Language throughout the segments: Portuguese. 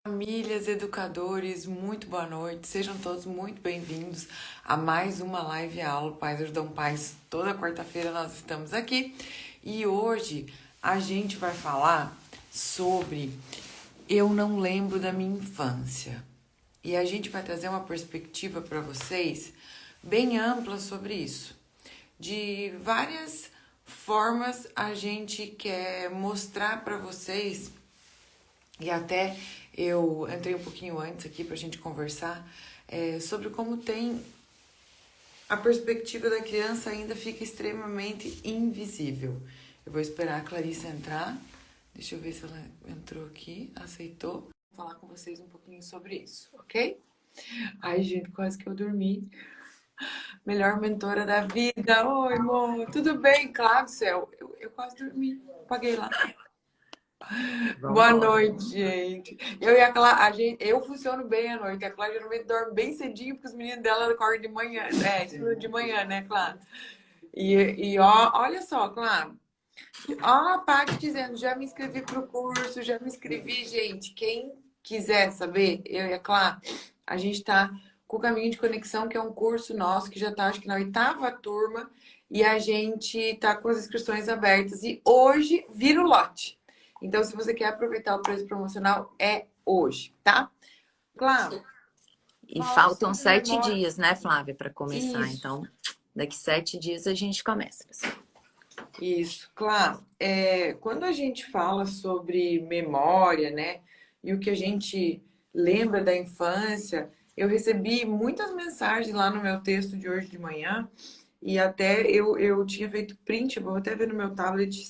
Famílias, educadores, muito boa noite. Sejam todos muito bem-vindos a mais uma live aula Pais Ajudam Pais. Toda quarta-feira nós estamos aqui e hoje a gente vai falar sobre eu não lembro da minha infância. E a gente vai trazer uma perspectiva para vocês bem ampla sobre isso. De várias formas a gente quer mostrar para vocês. E até eu entrei um pouquinho antes aqui para a gente conversar sobre como tem a perspectiva da criança ainda fica extremamente invisível. Eu vou esperar a Clarissa entrar. Deixa eu ver se ela entrou aqui, aceitou. Vou falar com vocês um pouquinho sobre isso, ok? Ai, gente, quase que eu dormi. Melhor mentora da vida. Oi, amor. Tudo bem? Claro, céu. Eu quase dormi. Apaguei lá. Boa noite, gente. Eu e a gente, eu funciono bem à noite. A Clara geralmente dorme bem cedinho, porque os meninos dela acordam de manhã. Estudam de manhã, né, Clara? Olha só, Clara. Ó, a Paty dizendo, já me inscrevi pro curso, já me inscrevi, gente. Quem quiser saber, eu e a Clara, a gente tá com o Caminho de Conexão, que é um curso nosso que já tá, acho que na 8ª turma, e a gente tá com as inscrições abertas. E hoje vira o lote. Então, se você quer aproveitar o preço promocional, é hoje, tá? Claro. E faltam 7 memória. dias, né, Flávia, para começar. Isso. Então, daqui 7 dias a gente começa, pessoal. Isso, claro. Quando a gente fala sobre memória, né, e o que a gente lembra da infância, eu recebi muitas mensagens lá no meu texto de hoje de manhã, e até eu tinha feito print, vou até ver no meu tablet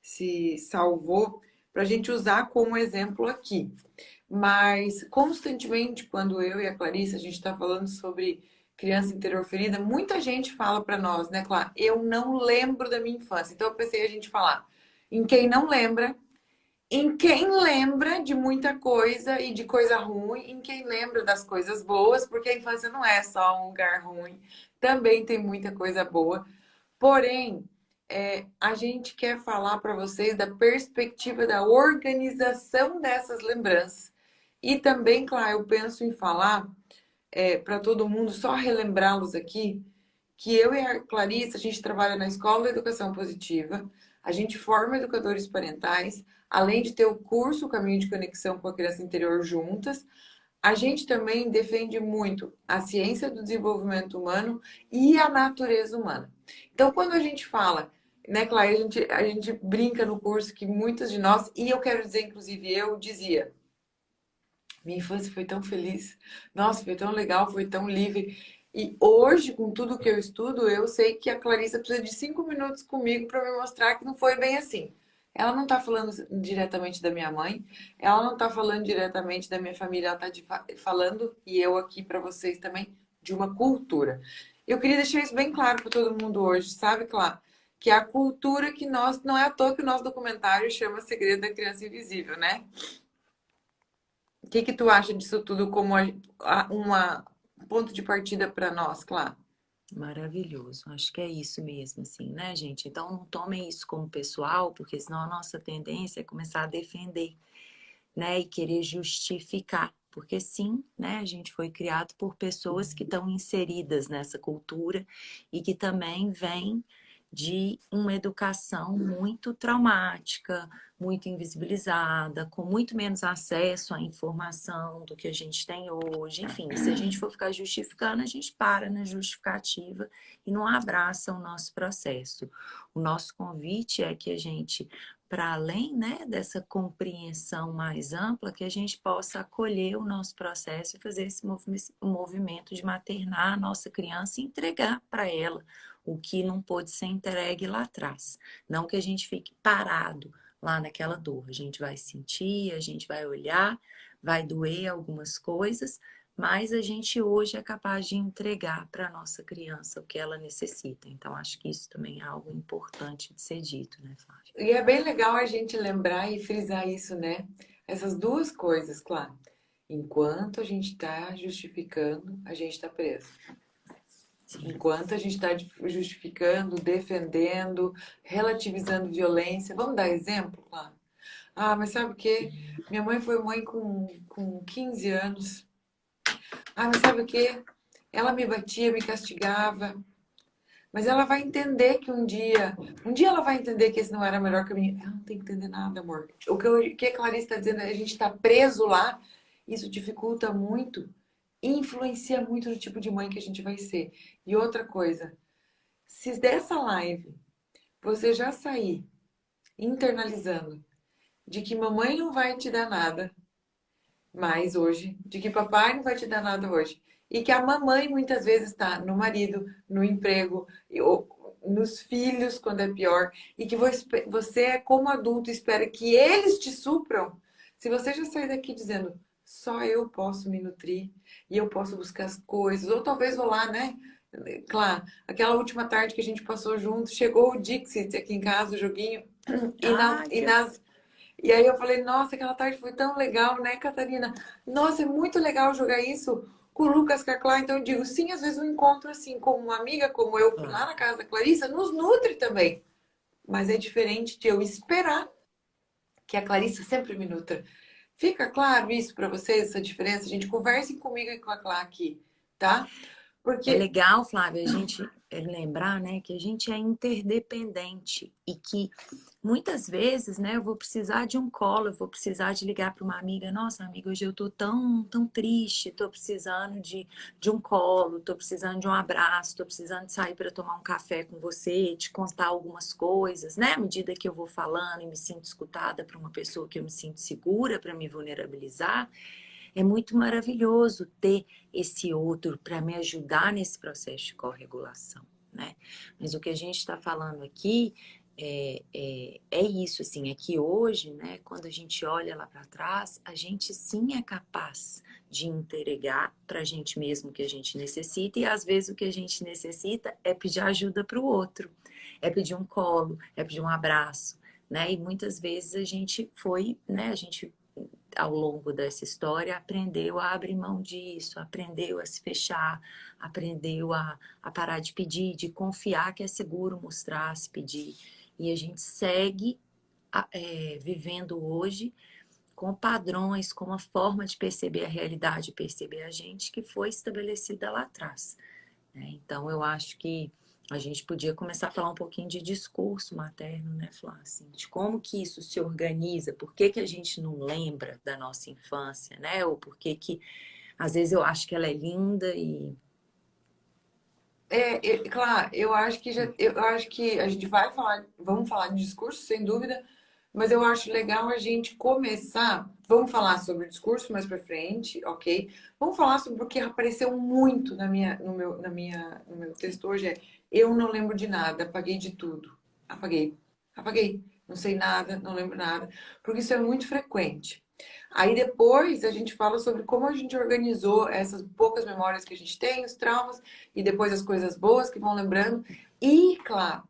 se salvou, para a gente usar como exemplo aqui. Mas, constantemente, quando eu e a Clarissa, a gente está falando sobre criança interior ferida, muita gente fala para nós, né, Clara? Eu não lembro da minha infância. Então, eu pensei a gente falar em quem não lembra, em quem lembra de muita coisa e de coisa ruim, em quem lembra das coisas boas, porque a infância não é só um lugar ruim, também tem muita coisa boa. Porém, a gente quer falar para vocês da perspectiva da organização dessas lembranças. E também, claro, eu penso em falar para todo mundo, só relembrá-los aqui, que eu e a Clarissa, a gente trabalha na Escola de Educação Positiva, a gente forma educadores parentais, além de ter o curso Caminho de Conexão com a Criança Interior juntas, a gente também defende muito a ciência do desenvolvimento humano e a natureza humana. Então, quando a gente fala, né, Clara, a gente brinca no curso que muitos de nós, e eu quero dizer, inclusive eu, dizia, minha infância foi tão feliz, nossa, foi tão legal, foi tão livre. E hoje, com tudo que eu estudo, eu sei que a Clarissa precisa de 5 minutos comigo para me mostrar que não foi bem assim. Ela não está falando diretamente da minha mãe, ela não está falando diretamente da minha família, ela está falando, e eu aqui para vocês também, de uma cultura. Eu queria deixar isso bem claro para todo mundo hoje, sabe, Clara? Que a cultura que nós, não é à toa que o nosso documentário chama Segredo da Criança Invisível, né? O que tu acha disso tudo como uma ponto de partida para nós, claro? Maravilhoso. Acho que é isso mesmo, assim, né, gente? Então, não tomem isso como pessoal, porque senão a nossa tendência é começar a defender, né, e querer justificar. Porque sim, né, a gente foi criado por pessoas que estão inseridas nessa cultura e que também vêm de uma educação muito traumática, muito invisibilizada, com muito menos acesso à informação do que a gente tem hoje. Enfim, se a gente for ficar justificando, a gente para na justificativa e não abraça o nosso processo. O nosso convite é que a gente, para além, né, dessa compreensão mais ampla, que a gente possa acolher o nosso processo e fazer esse movimento de maternar a nossa criança e entregar para ela o que não pôde ser entregue lá atrás. Não que a gente fique parado lá naquela dor. A gente vai sentir, a gente vai olhar, vai doer algumas coisas, mas a gente hoje é capaz de entregar para a nossa criança o que ela necessita. Então, acho que isso também é algo importante de ser dito, né, Flávia? E é bem legal a gente lembrar e frisar isso, né? Essas duas coisas, claro. Enquanto a gente está justificando, a gente está preso. Enquanto a gente está justificando, defendendo, relativizando violência. Vamos dar exemplo, claro? Ah, mas sabe o quê? Minha mãe foi mãe com 15 anos. Ah, mas sabe o quê? Ela me batia, me castigava. Mas ela vai entender que um dia ela vai entender que esse não era o melhor caminho. Ela não tem que entender nada, amor. O que a Clarice está dizendo é a gente está preso lá, isso dificulta muito e influencia muito no tipo de mãe que a gente vai ser. E outra coisa, se dessa live você já sair internalizando de que mamãe não vai te dar nada mais hoje, de que papai não vai te dar nada hoje, e que a mamãe muitas vezes está no marido, no emprego, ou nos filhos quando é pior, e que você, como adulto, espera que eles te supram. Se você já sair daqui dizendo só eu posso me nutrir e eu posso buscar as coisas, ou talvez vou lá, né? Claro, aquela última tarde que a gente passou junto, chegou o Dixit aqui em casa, o joguinho, Ah, e nas e aí eu falei, nossa, aquela tarde foi tão legal, né, Catarina? Nossa, é muito legal jogar isso com o Lucas Caclá. Então eu digo, sim, às vezes um encontro assim, como uma amiga, como eu fui lá claro. na casa da Clarissa, nos nutre também. Mas é diferente de eu esperar que a Clarissa sempre me nutra. Fica claro isso pra vocês, essa diferença? Gente, conversem comigo e com a Clá aqui, tá? É Porque legal, Flávia, a gente lembrar, né, que a gente é interdependente e que muitas vezes, né, eu vou precisar de um colo, eu vou precisar de ligar para uma amiga, nossa, amiga, hoje eu tô tão triste, tô precisando de um colo, tô precisando de um abraço, tô precisando de sair para tomar um café com você, te contar algumas coisas, né, à medida que eu vou falando e me sinto escutada por uma pessoa que eu me sinto segura para me vulnerabilizar. É muito maravilhoso ter esse outro para me ajudar nesse processo de corregulação, né? Mas o que a gente está falando aqui é isso, assim, é que hoje, né, quando a gente olha lá para trás, a gente sim é capaz de entregar para a gente mesmo o que a gente necessita e às vezes o que a gente necessita é pedir ajuda para o outro, é pedir um colo, é pedir um abraço, né? E muitas vezes a gente foi, né, a gente ao longo dessa história, aprendeu a abrir mão disso, aprendeu a se fechar, aprendeu a parar de pedir, de confiar que é seguro mostrar, se pedir. E a gente segue vivendo hoje com padrões, com uma forma de perceber a realidade, perceber a gente que foi estabelecida lá atrás, né? Então, eu acho que a gente podia começar a falar um pouquinho de discurso materno, né, Flá? Assim, de como que isso se organiza, por que que a gente não lembra da nossa infância, né? Ou por que que, às vezes, eu acho que ela é linda e... claro, eu acho que a gente vai falar, vamos falar de discurso, sem dúvida, mas eu acho legal a gente começar, vamos falar sobre o discurso mais pra frente, ok? Vamos falar sobre o que apareceu muito no meu texto hoje eu não lembro de nada, apaguei de tudo. Apaguei, apaguei, não sei nada, não lembro nada, porque isso é muito frequente. Aí depois a gente fala sobre como a gente organizou essas poucas memórias que a gente tem, os traumas, e depois as coisas boas que vão lembrando. E, claro,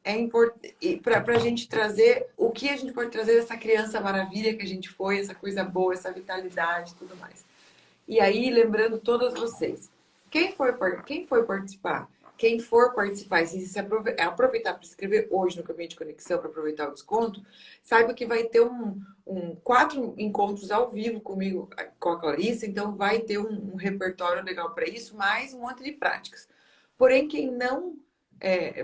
é importante para a gente trazer o que a gente pode trazer dessa criança maravilha que a gente foi, essa coisa boa, essa vitalidade e tudo mais. E aí, lembrando todas vocês, quem for participar, quem for participar e se aproveitar para se inscrever hoje no Caminho de Conexão para aproveitar o desconto, saiba que vai ter quatro encontros ao vivo comigo, com a Clarice, então vai ter um repertório legal para isso, mais um monte de práticas. Porém, quem não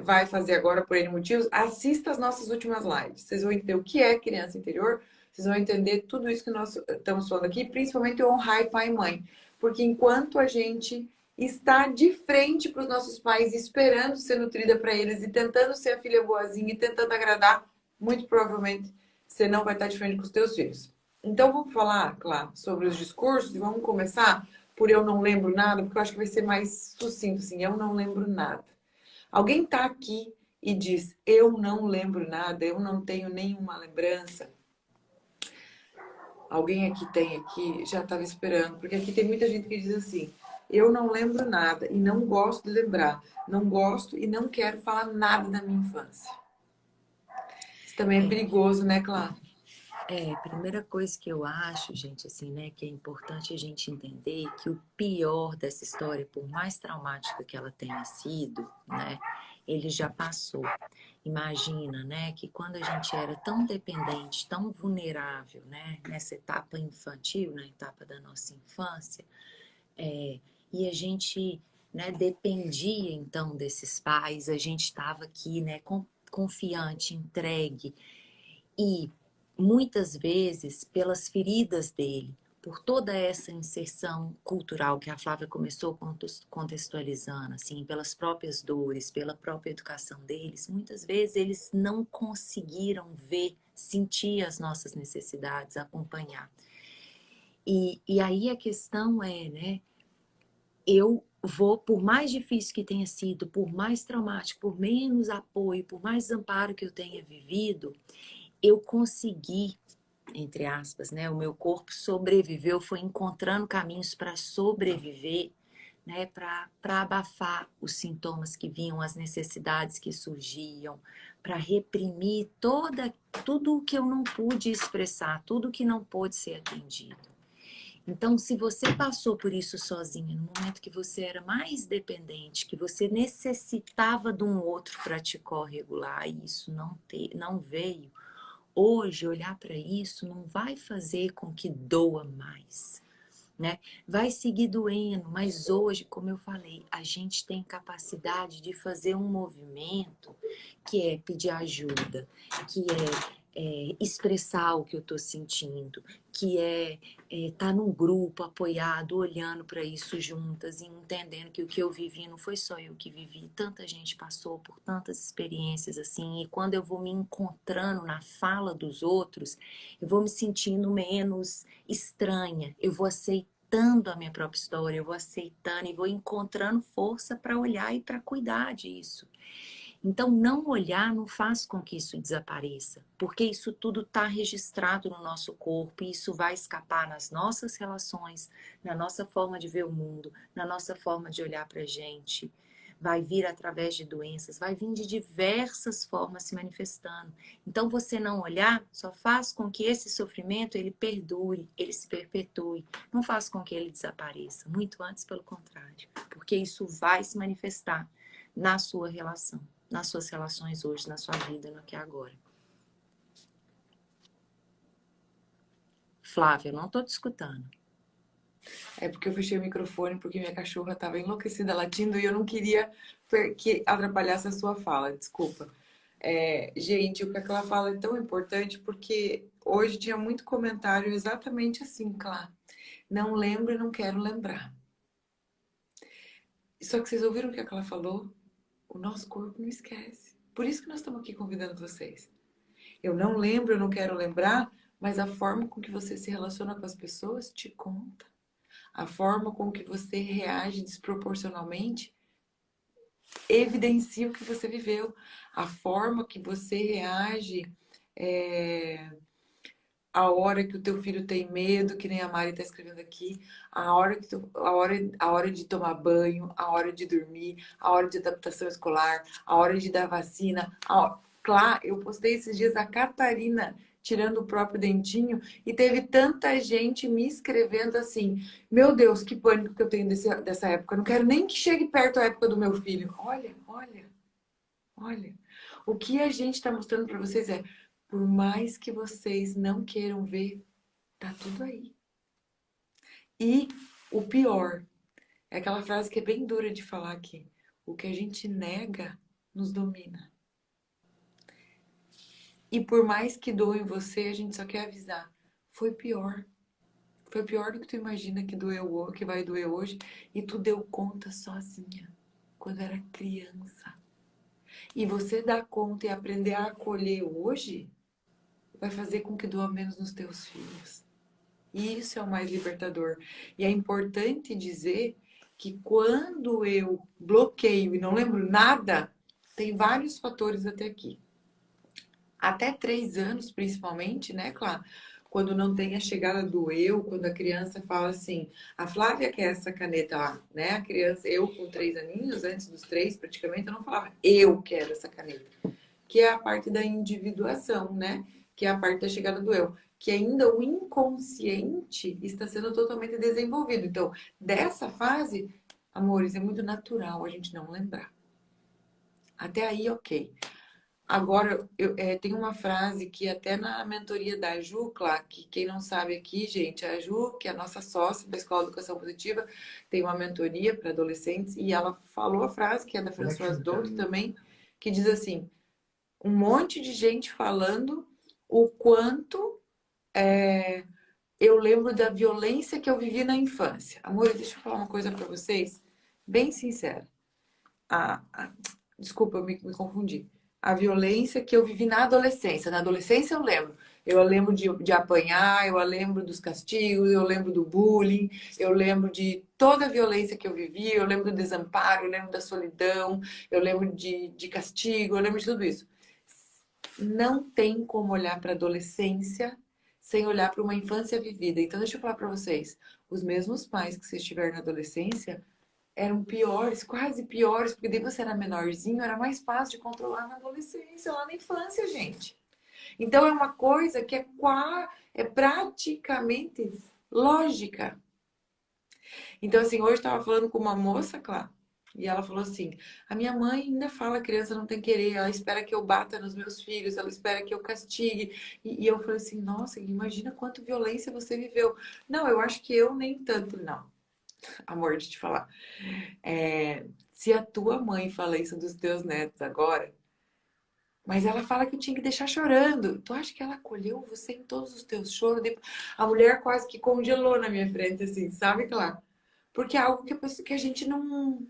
vai fazer agora por N motivos, assista as nossas últimas lives. Vocês vão entender o que é criança interior, vocês vão entender tudo isso que nós estamos falando aqui, principalmente honrar pai e mãe. Porque enquanto a gente está de frente para os nossos pais, esperando ser nutrida para eles e tentando ser a filha boazinha e tentando agradar, muito provavelmente você não vai estar de frente com os teus filhos. Então vamos falar, claro, sobre os discursos e vamos começar por eu não lembro nada, porque eu acho que vai ser mais sucinto assim, eu não lembro nada. Alguém está aqui e diz, eu não lembro nada, eu não tenho nenhuma lembrança. Alguém aqui já estava esperando, porque aqui tem muita gente que diz assim: eu não lembro nada e não gosto de lembrar, não gosto e não quero falar nada da minha infância. Isso também é É, perigoso, né, Clara? Primeira coisa que eu acho, gente, assim, né, que é importante a gente entender que o pior dessa história, por mais traumática que ela tenha sido, né, ele já passou. Imagina, né, que quando a gente era tão dependente, tão vulnerável, né, nessa etapa infantil, na etapa da nossa infância, e a gente, né, dependia então desses pais, a gente estava aqui, né, confiante, entregue, e muitas vezes pelas feridas dele, por toda essa inserção cultural que a Flávia começou contextualizando, assim, pelas próprias dores, pela própria educação deles, muitas vezes eles não conseguiram ver, sentir as nossas necessidades, acompanhar. E aí a questão é, né, eu vou, por mais difícil que tenha sido, por mais traumático, por menos apoio, por mais desamparo que eu tenha vivido, eu consegui, entre aspas, né? O meu corpo sobreviveu, foi encontrando caminhos para sobreviver, né? Para abafar os sintomas que vinham, as necessidades que surgiam, para reprimir tudo o que eu não pude expressar, tudo que não pôde ser atendido. Então, se você passou por isso sozinha, no momento que você era mais dependente, que você necessitava de um outro para te corregular, e isso não veio, hoje olhar para isso não vai fazer com que doa mais, né? Vai seguir doendo, mas hoje, como eu falei, a gente tem capacidade de fazer um movimento que é pedir ajuda, que expressar o que eu estou sentindo, que tá num grupo apoiado, olhando para isso juntas e entendendo que o que eu vivi não foi só eu que vivi, tanta gente passou por tantas experiências assim, e quando eu vou me encontrando na fala dos outros, eu vou me sentindo menos estranha, eu vou aceitando a minha própria história, eu vou aceitando e vou encontrando força para olhar e para cuidar disso. Então, não olhar não faz com que isso desapareça, porque isso tudo está registrado no nosso corpo e isso vai escapar nas nossas relações, na nossa forma de ver o mundo, na nossa forma de olhar para a gente. Vai vir através de doenças, vai vir de diversas formas se manifestando. Então, você não olhar só faz com que esse sofrimento ele perdure, ele se perpetue. Não faz com que ele desapareça, muito antes pelo contrário, porque isso vai se manifestar na sua relação, nas suas relações hoje, na sua vida, no que é agora. Flávia, eu não estou te escutando. É porque eu fechei o microfone porque minha cachorra estava enlouquecida latindo e eu não queria que atrapalhasse a sua fala, desculpa. Gente, o que ela fala é tão importante porque hoje tinha muito comentário exatamente assim, claro. Não lembro e não quero lembrar. Só que vocês ouviram o que ela falou? O nosso corpo não esquece. Por isso que nós estamos aqui convidando vocês. Eu não lembro, eu não quero lembrar, mas a forma com que você se relaciona com as pessoas te conta. A forma com que você reage desproporcionalmente evidencia o que você viveu. A forma que você reage a hora que o teu filho tem medo, que nem a Mari está escrevendo aqui, a hora de tomar banho, a hora de dormir, a hora de adaptação escolar, a hora de dar vacina. Claro, eu postei esses dias a Catarina tirando o próprio dentinho e teve tanta gente me escrevendo assim: meu Deus, que pânico que eu tenho dessa época. Eu não quero nem que chegue perto a época do meu filho. Olha, olha, olha. O que a gente está mostrando para vocês é por mais que vocês não queiram ver, tá tudo aí. E o pior, é aquela frase que é bem dura de falar aqui. O que a gente nega nos domina. E por mais que doe em você, a gente só quer avisar. Foi pior. Foi pior do que tu imagina que doeu, que vai doer hoje. E tu deu conta sozinha, quando era criança. E você dar conta e aprender a acolher hoje, vai fazer com que doa menos nos teus filhos. E isso é o mais libertador. E é importante dizer que quando eu bloqueio e não lembro nada, tem vários fatores até aqui. Até 3 anos, principalmente, né, claro? Quando não tem a chegada do eu, quando a criança fala assim, a Flávia quer essa caneta lá, né? A criança, eu com 3 aninhos, antes dos 3, praticamente, eu não falava, eu quero essa caneta. Que é a parte da individuação, né? Que é a parte da chegada do eu. que ainda o inconsciente está sendo totalmente desenvolvido. Então, dessa fase, amores, é muito natural a gente não lembrar. Até aí, ok. Agora, tem uma frase que até na mentoria da Ju, claro, que quem não sabe aqui, gente, a Ju, que é a nossa sócia da Escola de Educação Positiva, tem uma mentoria para adolescentes e ela falou a frase, que é da Françoise Douto também, que diz assim, um monte de gente falando o quanto eu lembro da violência que eu vivi na infância. Amor, deixa eu falar uma coisa para vocês, bem sincera. a, a- Desculpa, eu me confundi. A violência que eu vivi na adolescência. Na adolescência eu lembro. Eu lembro de apanhar, eu lembro dos castigos, eu lembro do bullying, eu lembro de toda a violência que eu vivi, eu lembro do desamparo, eu lembro da solidão, eu lembro de castigo, eu lembro de tudo isso. Não tem como olhar para a adolescência sem olhar para uma infância vivida. Então, deixa eu falar para vocês: os mesmos pais que vocês tiveram na adolescência eram piores, quase piores, porque daí você era menorzinho, era mais fácil de controlar na adolescência, lá na infância, gente. Então é uma coisa que é praticamente lógica. Então, assim, hoje eu estava falando com uma moça, claro, e ela falou assim: a minha mãe ainda fala, a criança não tem querer, ela espera que eu bata nos meus filhos, ela espera que eu castigue. E eu falei assim: nossa, imagina quanto violência você viveu. Não, eu acho que eu nem tanto, não. Amor de te falar. Se a tua mãe fala isso dos teus netos agora, mas ela fala que eu tinha que deixar chorando. Tu acha que ela acolheu você em todos os teus choros? A mulher quase que congelou na minha frente, assim, sabe, claro? Porque é algo que a gente não.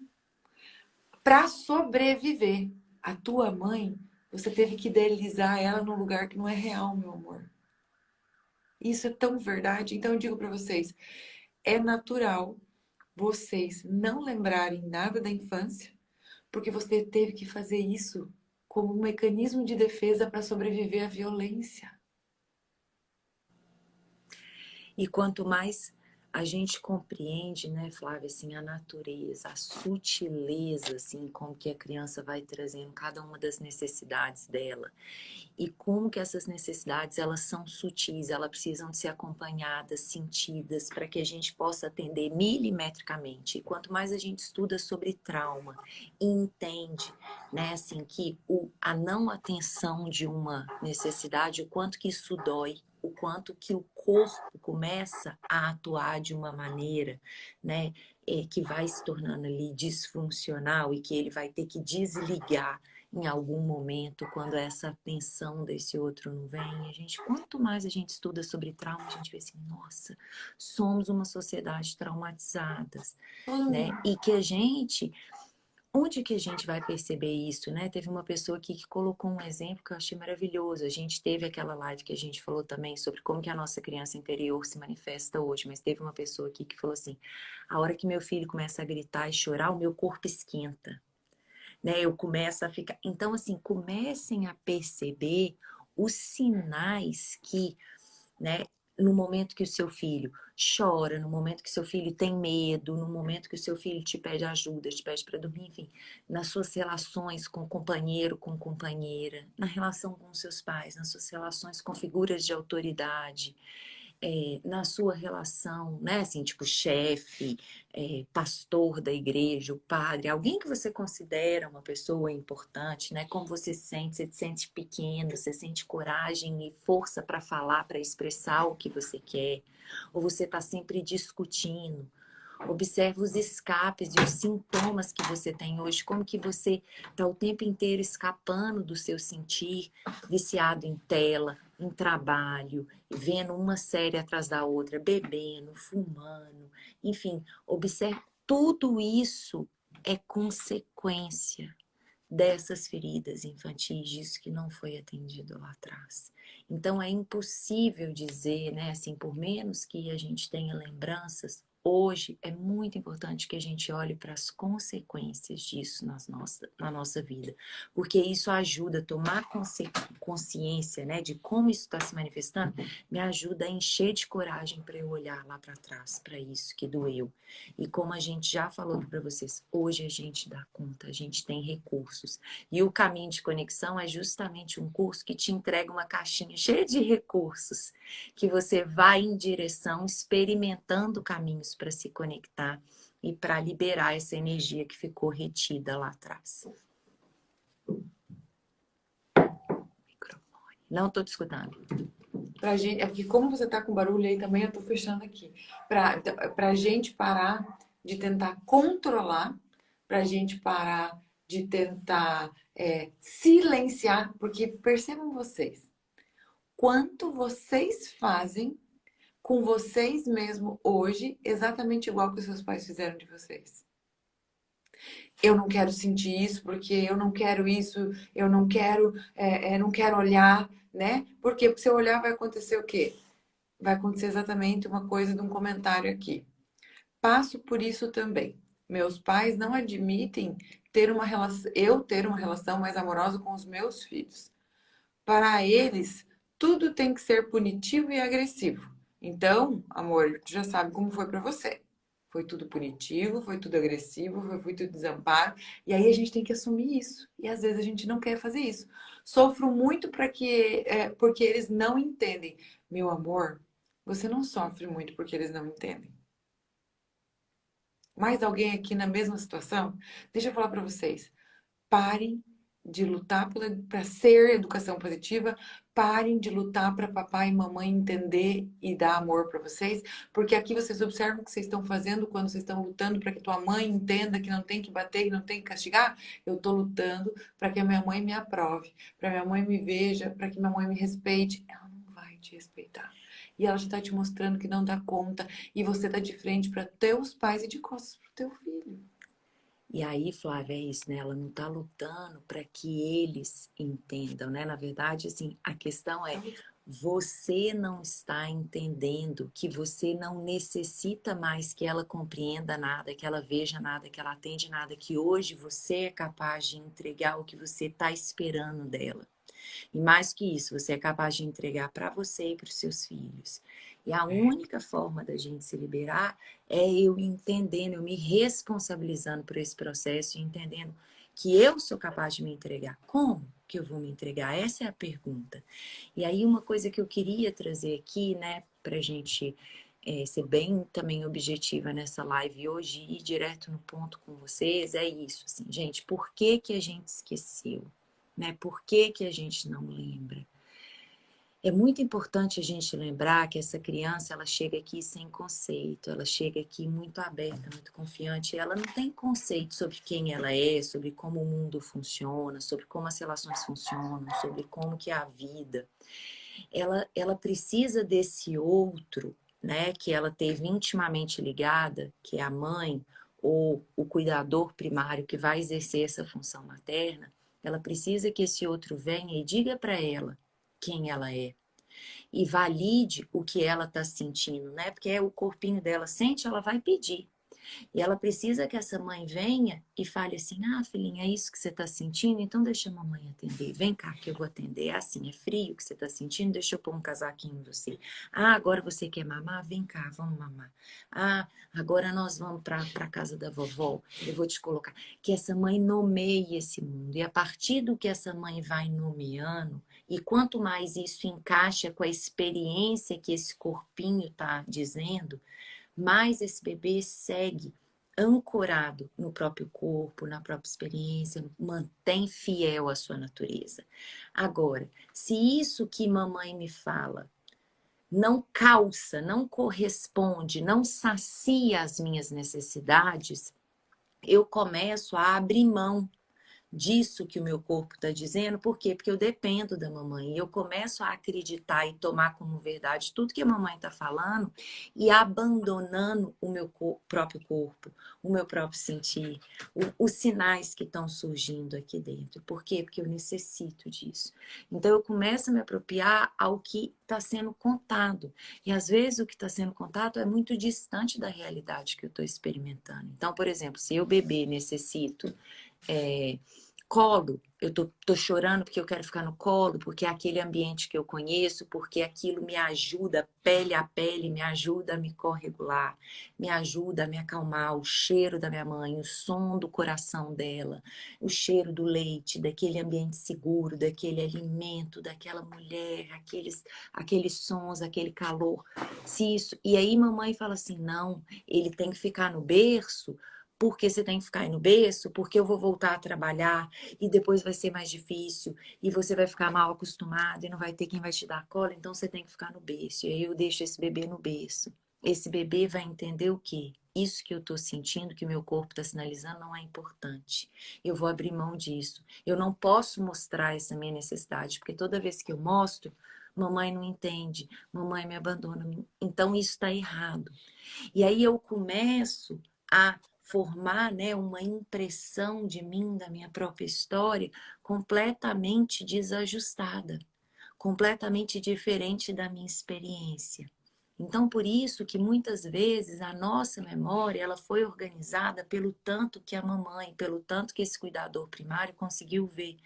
Pra sobreviver, a tua mãe, você teve que idealizar ela num lugar que não é real, meu amor. Isso é tão verdade. Então eu digo pra vocês: é natural vocês não lembrarem nada da infância porque você teve que fazer isso como um mecanismo de defesa para sobreviver à violência. E quanto mais a gente compreende, né, Flávia, assim, a natureza, a sutileza, assim, como que a criança vai trazendo cada uma das necessidades dela e como que essas necessidades, elas são sutis, elas precisam de ser acompanhadas, sentidas, para que a gente possa atender milimetricamente. E quanto mais a gente estuda sobre trauma e entende, né, assim, que a não atenção de uma necessidade, o quanto que isso dói, o quanto que o corpo começa a atuar de uma maneira, né, que vai se tornando ali disfuncional e que ele vai ter que desligar em algum momento quando essa atenção desse outro não vem. Quanto mais a gente estuda sobre trauma, a gente vê assim, nossa, somos uma sociedade traumatizadas, né? E que onde que a gente vai perceber isso, né? Teve uma pessoa aqui que colocou um exemplo que eu achei maravilhoso. A gente teve aquela live que a gente falou também sobre como que a nossa criança interior se manifesta hoje, mas teve uma pessoa aqui que falou assim: a hora que meu filho começa a gritar e chorar, o meu corpo esquenta, né? Eu começo a ficar. Então, assim, comecem a perceber os sinais que, né? No momento que o seu filho chora, no momento que seu filho tem medo, no momento que o seu filho te pede ajuda, te pede para dormir, enfim, nas suas relações com o companheiro, com companheira, na relação com seus pais, nas suas relações com figuras de autoridade, na sua relação, né, assim, tipo chefe, pastor da igreja, o padre, alguém que você considera uma pessoa importante, né, como você se sente pequeno, você sente coragem e força para falar, para expressar o que você quer, ou você está sempre discutindo. Observe os escapes e os sintomas que você tem hoje, como que você está o tempo inteiro escapando do seu sentir, viciado em tela, em trabalho, vendo uma série atrás da outra, bebendo, fumando, enfim, observe, tudo isso é consequência dessas feridas infantis, disso que não foi atendido lá atrás. Então é impossível dizer, né, assim, por menos que a gente tenha lembranças Hoje é muito importante que a gente olhe para as consequências disso na nossa vida, porque isso ajuda a tomar consciência, né, de como isso está se manifestando, me ajuda a encher de coragem para eu olhar lá para trás, para isso que doeu. E como a gente já falou para vocês, hoje a gente dá conta, a gente tem recursos. E o Caminho de Conexão é justamente um curso que te entrega uma caixinha cheia de recursos que você vai em direção, experimentando caminhos para se conectar e para liberar essa energia que ficou retida lá atrás. Microfone. Não estou te escutando. Pra gente, é porque como você tá com barulho aí também, eu tô fechando aqui. Pra gente parar de tentar controlar, pra gente parar de tentar silenciar, porque percebam vocês, quanto vocês fazem com vocês mesmo hoje, exatamente igual que os seus pais fizeram de vocês. Eu não quero sentir isso porque eu não quero isso, eu não quero, não quero olhar, né? Por quê? Porque se eu olhar vai acontecer o quê? Vai acontecer exatamente uma coisa de um comentário aqui. Passo por isso também. Meus pais não admitem ter uma relação, eu ter uma relação mais amorosa com os meus filhos. Para eles, tudo tem que ser punitivo e agressivo. Então, amor, tu já sabe como foi para você. Foi tudo punitivo, foi tudo agressivo, foi tudo desamparo. E aí a gente tem que assumir isso. E às vezes a gente não quer fazer isso. Sofro muito porque eles não entendem. Meu amor, você não sofre muito porque eles não entendem. Mais alguém aqui na mesma situação? Deixa eu falar para vocês. Parem de lutar para ser educação positiva. Parem de lutar para papai e mamãe entender e dar amor para vocês, porque aqui vocês observam o que vocês estão fazendo quando vocês estão lutando para que tua mãe entenda que não tem que bater, que não tem que castigar. Eu estou lutando para que a minha mãe me aprove, para minha mãe me veja, para que minha mãe me respeite. Ela não vai te respeitar. E ela já está te mostrando que não dá conta. E você está de frente para teus pais e de costas para o teu filho. E aí, Flávia, é isso, né? Ela não está lutando para que eles entendam, né? Na verdade, assim, a questão é você não está entendendo que você não necessita mais que ela compreenda nada, que ela veja nada, que ela atende nada, que hoje você é capaz de entregar o que você está esperando dela. E mais que isso, você é capaz de entregar para você e para os seus filhos. E a única forma da gente se liberar é eu entendendo, eu me responsabilizando por esse processo e entendendo que eu sou capaz de me entregar. Como que eu vou me entregar? Essa é a pergunta. E aí uma coisa que eu queria trazer aqui, né, pra gente ser bem também objetiva nessa live hoje e ir direto no ponto com vocês, é isso, assim, gente, por que que a gente esqueceu? Né? Por que que a gente não lembra? É muito importante a gente lembrar que essa criança, ela chega aqui sem conceito, ela chega aqui muito aberta, muito confiante, ela não tem conceito sobre quem ela é, sobre como o mundo funciona, sobre como as relações funcionam, sobre como que é a vida. Ela precisa desse outro, né, que ela teve intimamente ligada, que é a mãe ou o cuidador primário que vai exercer essa função materna. Ela precisa que esse outro venha e diga para ela quem ela é e valide o que ela está sentindo, né? Porque é o corpinho dela sente, ela vai pedir. E ela precisa que essa mãe venha e fale assim: ah, filhinha, é isso que você está sentindo? Então deixa a mamãe atender. Vem cá que eu vou atender. É assim, é frio que você está sentindo? Deixa eu pôr um casaquinho em você. Ah, agora você quer mamar? Vem cá, vamos mamar. Ah, agora nós vamos para a casa da vovó. Eu vou te colocar. Que essa mãe nomeie esse mundo. E a partir do que essa mãe vai nomeando, e quanto mais isso encaixa com a experiência que esse corpinho está dizendo, mais esse bebê segue ancorado no próprio corpo, na própria experiência, mantém fiel à sua natureza. Agora, se isso que mamãe me fala não calça, não corresponde, não sacia as minhas necessidades, eu começo a abrir mão disso que o meu corpo está dizendo. Por quê? Porque eu dependo da mamãe. E eu começo a acreditar e tomar como verdade tudo que a mamãe está falando e abandonando o meu próprio corpo, o meu próprio sentir, os sinais que estão surgindo aqui dentro. Por quê? Porque eu necessito disso. Então eu começo a me apropriar ao que está sendo contado. E às vezes o que está sendo contado é muito distante da realidade que eu estou experimentando. Então, por exemplo, se eu bebê necessito colo, eu tô chorando porque eu quero ficar no colo, porque é aquele ambiente que eu conheço, porque aquilo me ajuda, pele a pele, me ajuda a me corregular, me ajuda a me acalmar, o cheiro da minha mãe, o som do coração dela, o cheiro do leite, daquele ambiente seguro, daquele alimento, daquela mulher, aqueles sons, aquele calor. Se isso, e aí mamãe fala assim, não, ele tem que ficar no berço, porque você tem que ficar aí no berço, porque eu vou voltar a trabalhar e depois vai ser mais difícil e você vai ficar mal acostumado e não vai ter quem vai te dar cola, então você tem que ficar no berço. E aí eu deixo esse bebê no berço. Esse bebê vai entender o quê? Isso que eu estou sentindo, que o meu corpo está sinalizando, não é importante. Eu vou abrir mão disso. Eu não posso mostrar essa minha necessidade, porque toda vez que eu mostro, mamãe não entende, mamãe me abandona. Então isso está errado. E aí eu começo a formar, né, uma impressão de mim, da minha própria história, completamente desajustada, completamente diferente da minha experiência. Então, por isso que muitas vezes a nossa memória ela foi organizada pelo tanto que a mamãe, pelo tanto que esse cuidador primário conseguiu ver.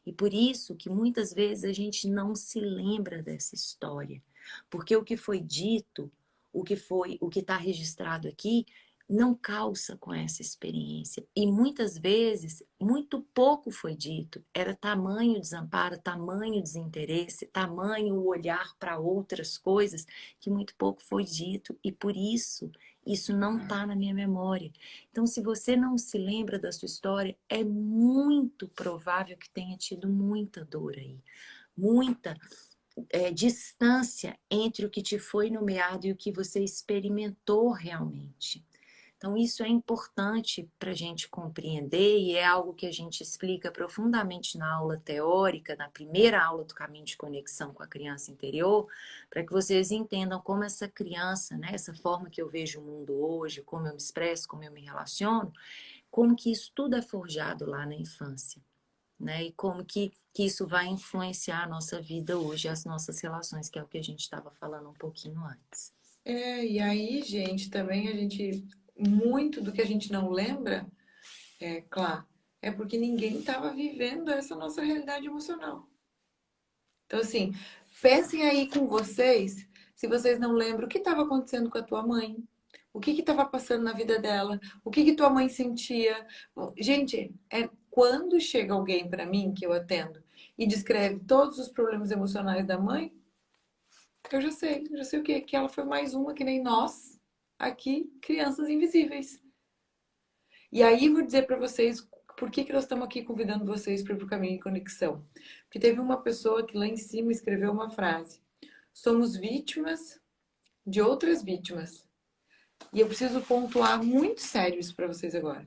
E por isso que muitas vezes a gente não se lembra dessa história. Porque o que foi dito, o que está registrado aqui, não calça com essa experiência. E muitas vezes, muito pouco foi dito. Era tamanho desamparo, tamanho desinteresse, tamanho o olhar para outras coisas, que muito pouco foi dito. E por isso, isso não está na minha memória. Então, se você não se lembra da sua história, é muito provável que tenha tido muita dor aí. Muita distância entre o que te foi nomeado e o que você experimentou realmente. Então, isso é importante para a gente compreender e é algo que a gente explica profundamente na aula teórica, na primeira aula do caminho de conexão com a criança interior, para que vocês entendam como essa criança, né, essa forma que eu vejo o mundo hoje, como eu me expresso, como eu me relaciono, como que isso tudo é forjado lá na infância, né? E como que isso vai influenciar a nossa vida hoje, as nossas relações, que é o que a gente estava falando um pouquinho antes. E aí, gente, também muito do que a gente não lembra, claro, é porque ninguém estava vivendo essa nossa realidade emocional. Então, assim, pensem aí com vocês, se vocês não lembram o que estava acontecendo com a tua mãe, o que estava passando na vida dela, o que tua mãe sentia. Gente, quando chega alguém para mim que eu atendo e descreve todos os problemas emocionais da mãe, eu já sei o quê? Que ela foi mais uma que nem nós, aqui, crianças invisíveis. E aí vou dizer para vocês por que nós estamos aqui convidando vocês para ir para o caminho de conexão. Porque teve uma pessoa que lá em cima escreveu uma frase: somos vítimas de outras vítimas. E eu preciso pontuar muito sério isso para vocês agora.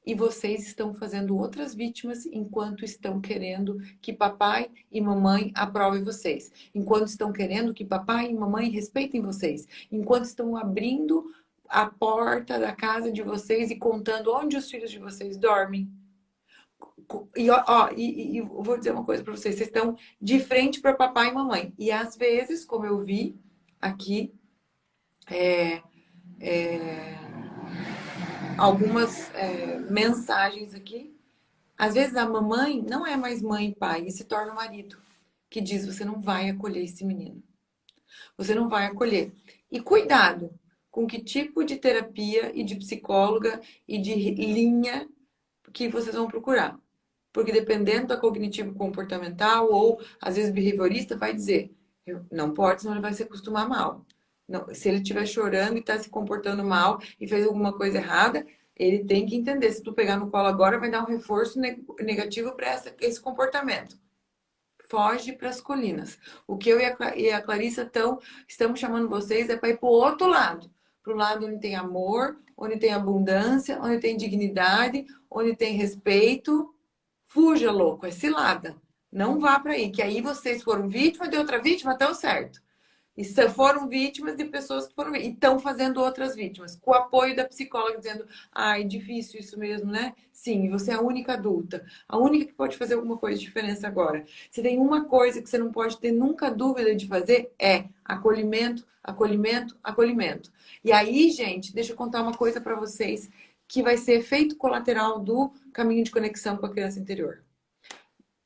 E vocês estão fazendo outras vítimas enquanto estão querendo que papai e mamãe aprovem vocês. Enquanto estão querendo que papai e mamãe respeitem vocês. Enquanto estão abrindo a porta da casa de vocês e contando onde os filhos de vocês dormem. E vou dizer uma coisa para vocês. Vocês estão de frente para papai e mamãe. E às vezes, como eu vi aqui, algumas mensagens aqui. Às vezes a mamãe não é mais mãe e pai e se torna o marido, que diz: você não vai acolher esse menino. Você não vai acolher. E cuidado com que tipo de terapia e de psicóloga e de linha que vocês vão procurar. Porque dependendo da cognitivo-comportamental ou às vezes behaviorista vai dizer: não pode, senão ele vai se acostumar mal. Não, se ele estiver chorando e está se comportando mal e fez alguma coisa errada, ele tem que entender. Se tu pegar no colo agora, vai dar um reforço negativo para esse comportamento. Foge para as colinas. O que eu e a Clarissa estamos chamando vocês é para ir para o outro lado. Para o lado onde tem amor, onde tem abundância, onde tem dignidade, onde tem respeito. Fuja, louco, é cilada. Não vá para aí, que aí vocês foram vítima de outra vítima, tão certo. E foram vítimas de pessoas que foram e estão fazendo outras vítimas, com o apoio da psicóloga dizendo, ai, difícil isso mesmo, né? Sim, você é a única adulta, a única que pode fazer alguma coisa de diferença agora. Se tem uma coisa que você não pode ter nunca dúvida de fazer, é acolhimento, acolhimento, acolhimento. E aí, gente, deixa eu contar uma coisa para vocês que vai ser efeito colateral do caminho de conexão com a criança interior.